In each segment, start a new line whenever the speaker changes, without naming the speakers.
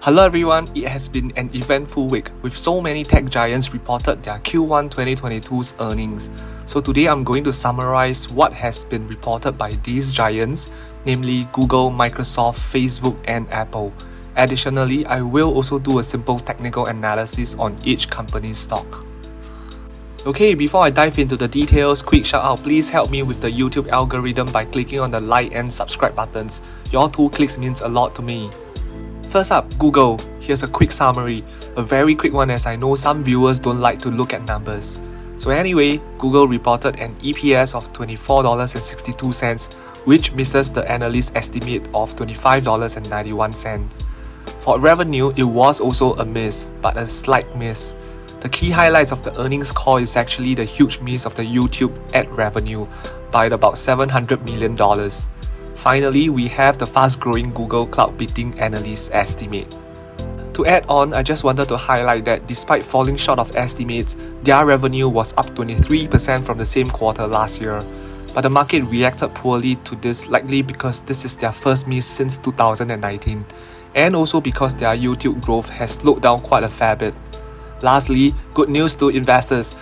Hello everyone, it has been an eventful week with so many tech giants reported their Q1 2022's earnings. So today I'm going to summarize what has been reported by these giants, namely Google, Microsoft, Facebook and Apple. Additionally, I will also do a simple technical analysis on each company's stock. Okay, before I dive into the details, quick shout out, please help me with the YouTube algorithm by clicking on the like and subscribe buttons. Your 2 clicks means a lot to me. First up, Google. Here's a quick summary, a very quick one as I know some viewers don't like to look at numbers. So anyway, Google reported an EPS of $24.62, which misses the analyst estimate of $25.91. For revenue, it was also a miss, but a slight miss. The key highlights of the earnings call is actually the huge miss of the YouTube ad revenue by about $700 million. Finally, we have the fast-growing Google Cloud beating analyst estimate. To add on, I just wanted to highlight that despite falling short of estimates, their revenue was up 23% from the same quarter last year. But the market reacted poorly to this, likely because this is their first miss since 2019, and also because their YouTube growth has slowed down quite a fair bit. Lastly, good news to investors.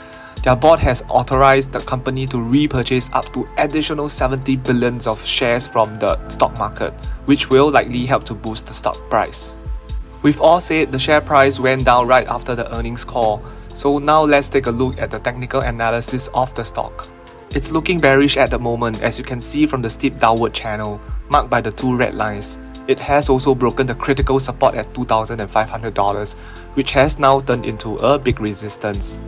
Their board has authorized the company to repurchase up to additional 70 billion of shares from the stock market, which will likely help to boost the stock price. With all said, the share price went down right after the earnings call, so now let's take a look at the technical analysis of the stock. It's looking bearish at the moment, as you can see from the steep downward channel, marked by the 2 red lines. It has also broken the critical support at $2,500, which has now turned into a big resistance.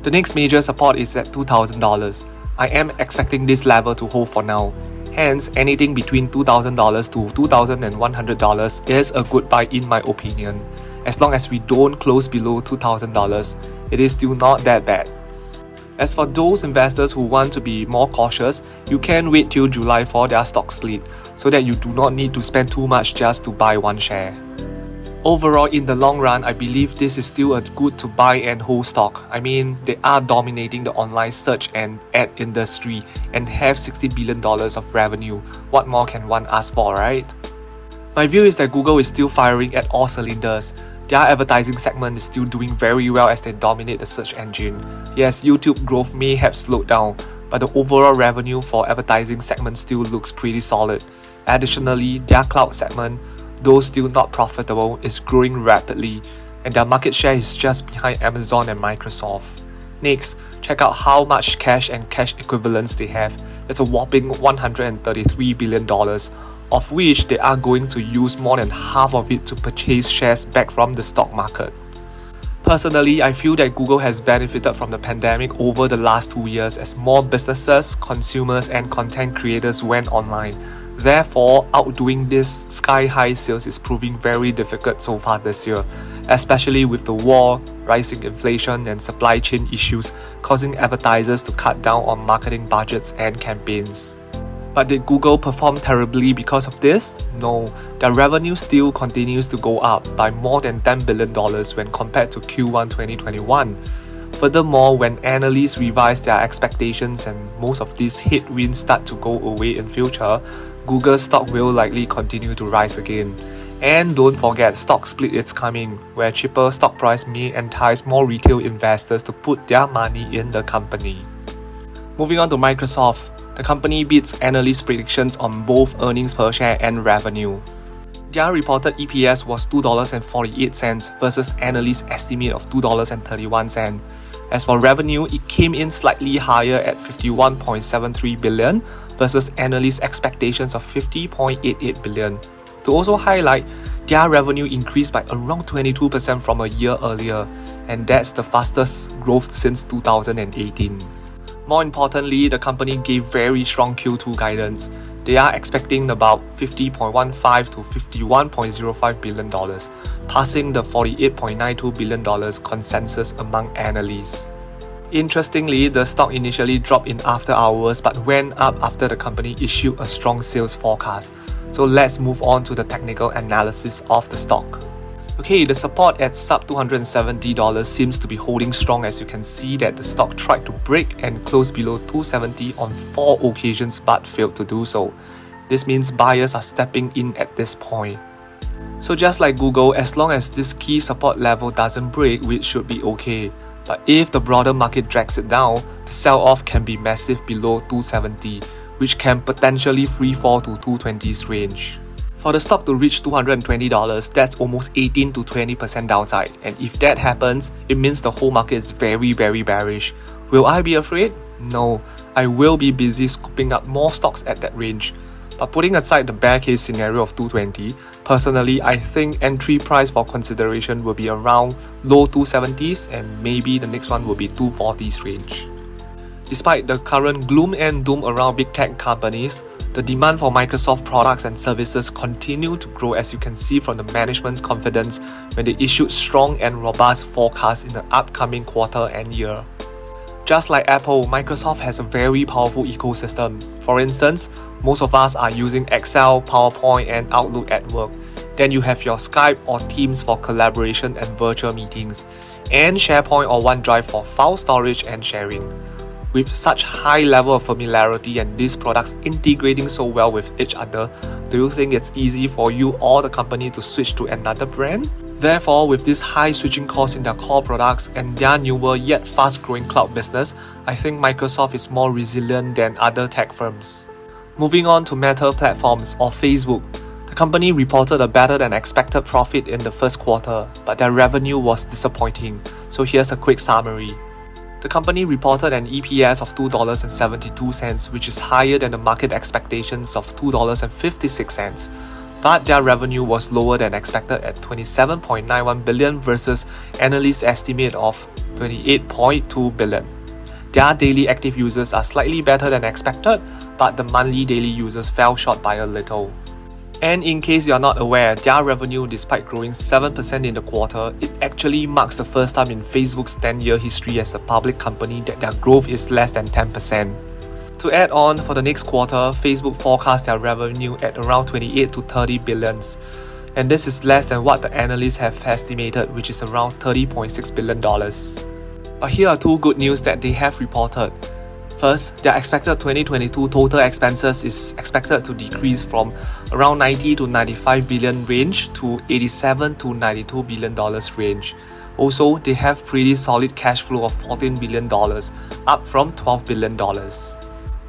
The next major support is at $2,000. I am expecting this level to hold for now. Hence, anything between $2,000 to $2,100 is a good buy in my opinion. As long as we don't close below $2,000, it is still not that bad. As for those investors who want to be more cautious, you can wait till July for their stock split, so that you do not need to spend too much just to buy one share. Overall, in the long run, I believe this is still a good to buy and hold stock. I mean, they are dominating the online search and ad industry and have $60 billion of revenue. What more can one ask for, right? My view is that Google is still firing at all cylinders. Their advertising segment is still doing very well as they dominate the search engine. Yes, YouTube growth may have slowed down, but the overall revenue for advertising segment still looks pretty solid. Additionally, their cloud segment, though still not profitable, is growing rapidly, and their market share is just behind Amazon and Microsoft. Next, check out how much cash and cash equivalents they have. It's a whopping $133 billion, of which they are going to use more than half of it to purchase shares back from the stock market. Personally, I feel that Google has benefited from the pandemic over the last 2 years as more businesses, consumers and content creators went online. Therefore, outdoing this sky-high sales is proving very difficult so far this year, especially with the war, rising inflation and supply chain issues causing advertisers to cut down on marketing budgets and campaigns. But did Google perform terribly because of this? No, their revenue still continues to go up by more than $10 billion when compared to Q1 2021. Furthermore, when analysts revise their expectations and most of these headwinds start to go away in future, Google's stock will likely continue to rise again. And don't forget, stock split is coming, where cheaper stock price may entice more retail investors to put their money in the company. Moving on to Microsoft, the company beats analyst predictions on both earnings per share and revenue. Their reported EPS was $2.48 versus analyst estimate of $2.31. As for revenue, it came in slightly higher at $51.73 billion versus analyst expectations of $50.88 billion. To also highlight, their revenue increased by around 22% from a year earlier, and that's the fastest growth since 2018. More importantly, the company gave very strong Q2 guidance. They are expecting about $50.15 to $51.05 billion, passing the $48.92 billion consensus among analysts. Interestingly, the stock initially dropped in after hours but went up after the company issued a strong sales forecast. So let's move on to the technical analysis of the stock. Okay, the support at sub $270 seems to be holding strong, as you can see that the stock tried to break and close below $270 on 4 occasions but failed to do so. This means buyers are stepping in at this point. So just like Google, as long as this key support level doesn't break, we should be okay. But if the broader market drags it down, the sell-off can be massive below 270, which can potentially free fall to 220's range. For the stock to reach $220, that's almost 18 to 20% downside, and if that happens, it means the whole market is very bearish. Will I be afraid? No, I will be busy scooping up more stocks at that range. But putting aside the bear case scenario of 220, personally I think entry price for consideration will be around low 270s and maybe the next one will be 240s range. Despite the current gloom and doom around big tech companies, the demand for Microsoft products and services continue to grow, as you can see from the management's confidence when they issued strong and robust forecasts in the upcoming quarter and year. Just like Apple, Microsoft has a very powerful ecosystem. For instance, most of us are using Excel, PowerPoint and Outlook at work. Then you have your Skype or Teams for collaboration and virtual meetings, and SharePoint or OneDrive for file storage and sharing. With such high level of familiarity and these products integrating so well with each other, do you think it's easy for you or the company to switch to another brand? Therefore, with this high switching costs in their core products and their newer yet fast-growing cloud business, I think Microsoft is more resilient than other tech firms. Moving on to Meta Platforms or Facebook, the company reported a better than expected profit in the first quarter, but their revenue was disappointing, so here's a quick summary. The company reported an EPS of $2.72, which is higher than the market expectations of $2.56. But their revenue was lower than expected at $27.91 billion versus analysts' estimate of $28.2 billion. Their daily active users are slightly better than expected, but the monthly daily users fell short by a little. And in case you're not aware, their revenue, despite growing 7% in the quarter, it actually marks the first time in Facebook's 10-year history as a public company that their growth is less than 10%. To add on, for the next quarter, Facebook forecasts their revenue at around 28 to 30 billions. And this is less than what the analysts have estimated, which is around $30.6 billion. But here are two good news that they have reported. First, their expected 2022 total expenses is expected to decrease from around 90 to 95 billion range to 87 to 92 billion dollars range. Also, they have pretty solid cash flow of $14 billion, up from $12 billion.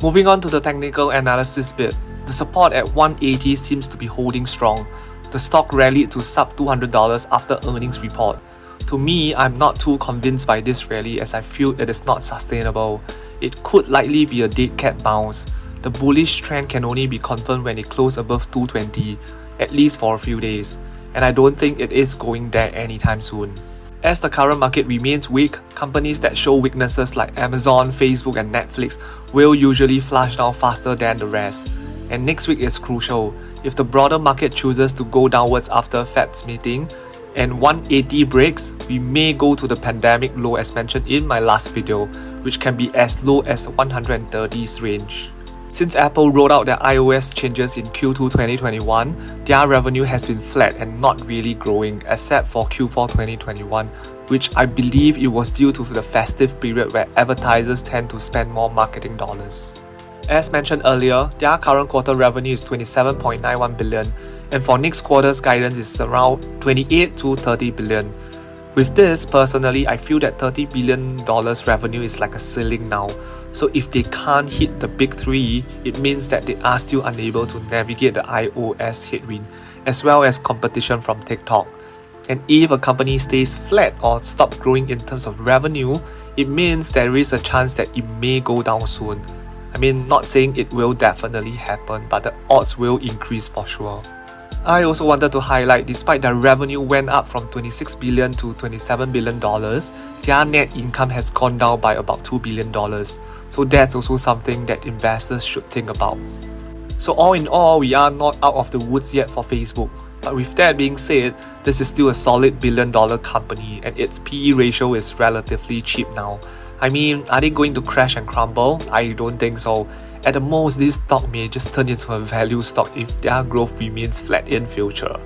Moving on to the technical analysis bit, the support at 180 seems to be holding strong. The stock rallied to sub $200 after earnings report. To me, I'm not too convinced by this rally as I feel it is not sustainable. It could likely be a dead cat bounce. The bullish trend can only be confirmed when it closes above 220, at least for a few days, and I don't think it is going there anytime soon. As the current market remains weak, companies that show weaknesses like Amazon, Facebook and Netflix will usually flush down faster than the rest. And next week is crucial. If the broader market chooses to go downwards after Fed's meeting and 180 breaks, we may go to the pandemic low as mentioned in my last video, which can be as low as 130's range. Since Apple rolled out their iOS changes in Q2 2021, their revenue has been flat and not really growing except for Q4 2021, which I believe it was due to the festive period where advertisers tend to spend more marketing dollars. As mentioned earlier, their current quarter revenue is $27.91 billion, and for next quarter's guidance is around $28 to $30 billion. With this, personally, I feel that $30 billion revenue is like a ceiling now. So if they can't hit the big three, it means that they are still unable to navigate the iOS headwind, as well as competition from TikTok. And if a company stays flat or stops growing in terms of revenue, it means there is a chance that it may go down soon. I mean, not saying it will definitely happen, but the odds will increase for sure. I also wanted to highlight, despite their revenue went up from $26 billion to $27 billion, their net income has gone down by about $2 billion. So that's also something that investors should think about. So all in all, we are not out of the woods yet for Facebook. But with that being said, this is still a solid billion-dollar company and its PE ratio is relatively cheap now. I mean, are they going to crash and crumble? I don't think so. At the most, this stock may just turn into a value stock if their growth remains flat in future.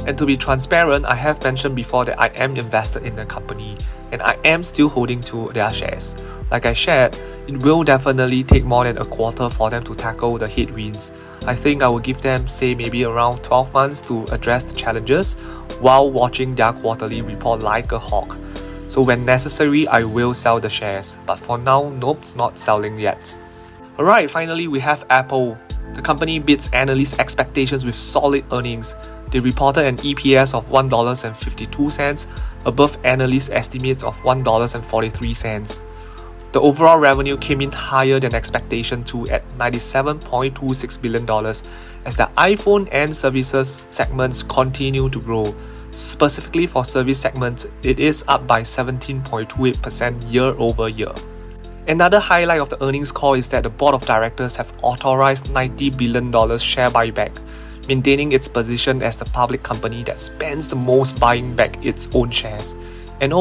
And to be transparent, I have mentioned before that I am invested in the company and I am still holding to their shares. Like I shared, it will definitely take more than a quarter for them to tackle the headwinds. I think I will give them, say, maybe around 12 months to address the challenges while watching their quarterly report like a hawk. So when necessary, I will sell the shares. But for now, nope, not selling yet. Alright, finally we have Apple. The company beats analyst expectations with solid earnings. They reported an EPS of $1.52, above analyst estimates of $1.43. The overall revenue came in higher than expectation too at $97.26 billion as the iPhone and services segments continue to grow. Specifically for service segments, it is up by 17.28% year over year. Another highlight of the earnings call is that the board of directors have authorized $90 billion share buyback, maintaining its position as the public company that spends the most buying back its own shares. And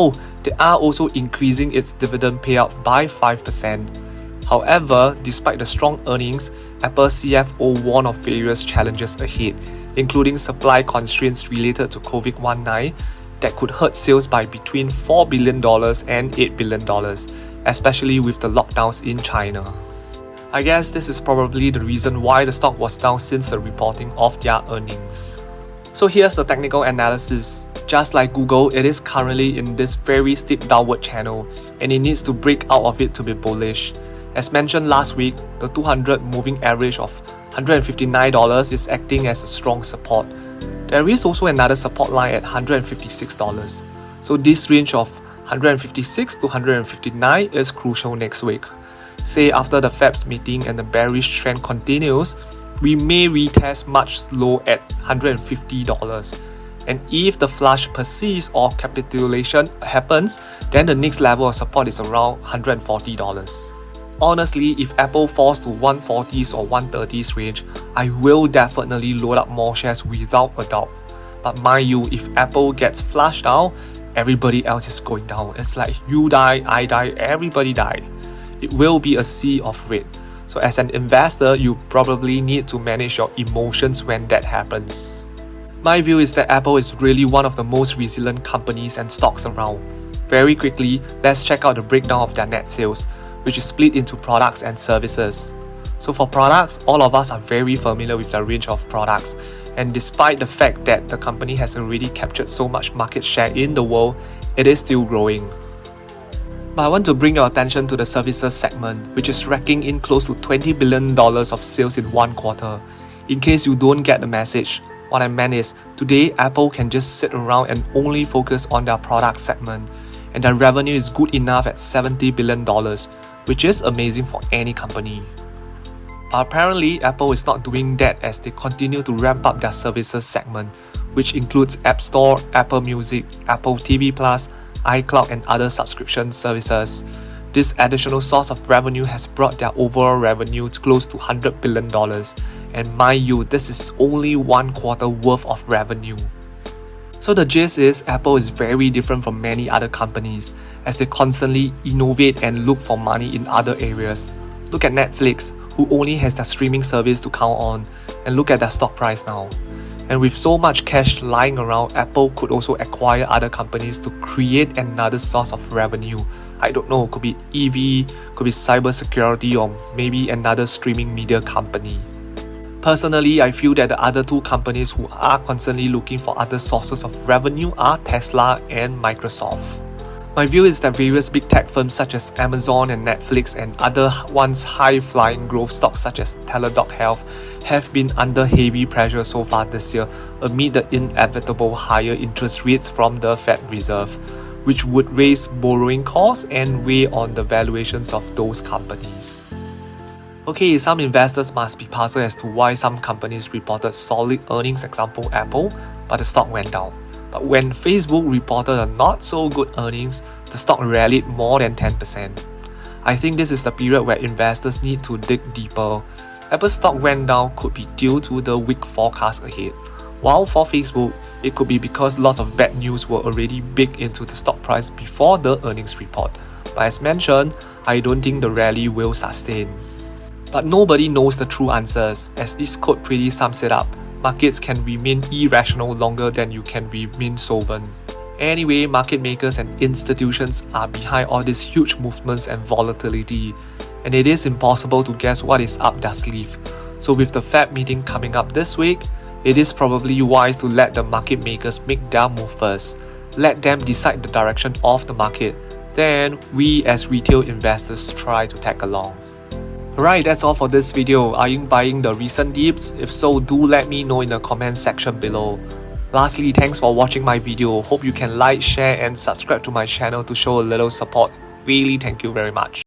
they are also increasing its dividend payout by 5%. However, despite the strong earnings, Apple CFO warned of various challenges ahead, including supply constraints related to COVID-19 that could hurt sales by between $4 billion and $8 billion, especially with the lockdowns in China. I guess this is probably the reason why the stock was down since the reporting of their earnings. So here's the technical analysis. Just like Google, it is currently in this very steep downward channel and it needs to break out of it to be bullish. As mentioned last week, the 200 moving average of $159 is acting as a strong support. There is also another support line at $156. So this range of 156 to 159 is crucial next week. Say after the Fed's meeting and the bearish trend continues, we may retest much low at $150. And if the flush persists or capitulation happens, then the next level of support is around $140. Honestly, if Apple falls to 140s or 130s range, I will definitely load up more shares without a doubt. But mind you, if Apple gets flushed down, everybody else is going down. It's like you die, I die, everybody die. It will be a sea of red. So as an investor, you probably need to manage your emotions when that happens. My view is that Apple is really one of the most resilient companies and stocks around. Very quickly, let's check out the breakdown of their net sales, which is split into products and services. So for products, all of us are very familiar with the range of products, and despite the fact that the company has already captured so much market share in the world, it is still growing. But I want to bring your attention to the services segment, which is racking in close to $20 billion of sales in one quarter. In case you don't get the message, what I meant is, today Apple can just sit around and only focus on their product segment, and their revenue is good enough at $70 billion, which is amazing for any company. But apparently, Apple is not doing that as they continue to ramp up their services segment, which includes App Store, Apple Music, Apple TV+, iCloud and other subscription services. This additional source of revenue has brought their overall revenue to close to $100 billion. And mind you, this is only one quarter worth of revenue. So the gist is, Apple is very different from many other companies as they constantly innovate and look for money in other areas. Look at Netflix, who only has their streaming service to count on, and look at their stock price now. And with so much cash lying around, Apple could also acquire other companies to create another source of revenue. I don't know, could be EV, could be cybersecurity, or maybe another streaming media company. Personally, I feel that the other two companies who are constantly looking for other sources of revenue are Tesla and Microsoft. My view is that various big tech firms such as Amazon and Netflix and other once high-flying growth stocks such as Teladoc Health have been under heavy pressure so far this year amid the inevitable higher interest rates from the Fed Reserve, which would raise borrowing costs and weigh on the valuations of those companies. Okay, some investors must be puzzled as to why some companies reported solid earnings, example Apple, but the stock went down. But when Facebook reported a not so good earnings, the stock rallied more than 10%. I think this is the period where investors need to dig deeper. Apple's stock went down could be due to the weak forecast ahead, while for Facebook, it could be because lots of bad news were already baked into the stock price before the earnings report. But as mentioned, I don't think the rally will sustain. But nobody knows the true answers, as this quote pretty sums it up. Markets can remain irrational longer than you can remain sovereign. Anyway, market makers and institutions are behind all these huge movements and volatility, and it is impossible to guess what is up their sleeve. So with the Fed meeting coming up this week, it is probably wise to let the market makers make their move first. Let them decide the direction of the market. Then we as retail investors try to tag along. Alright, that's all for this video. Are you buying the recent dips? If so, do let me know in the comment section below. Lastly, thanks for watching my video. Hope you can like, share and subscribe to my channel to show a little support. Really, thank you very much.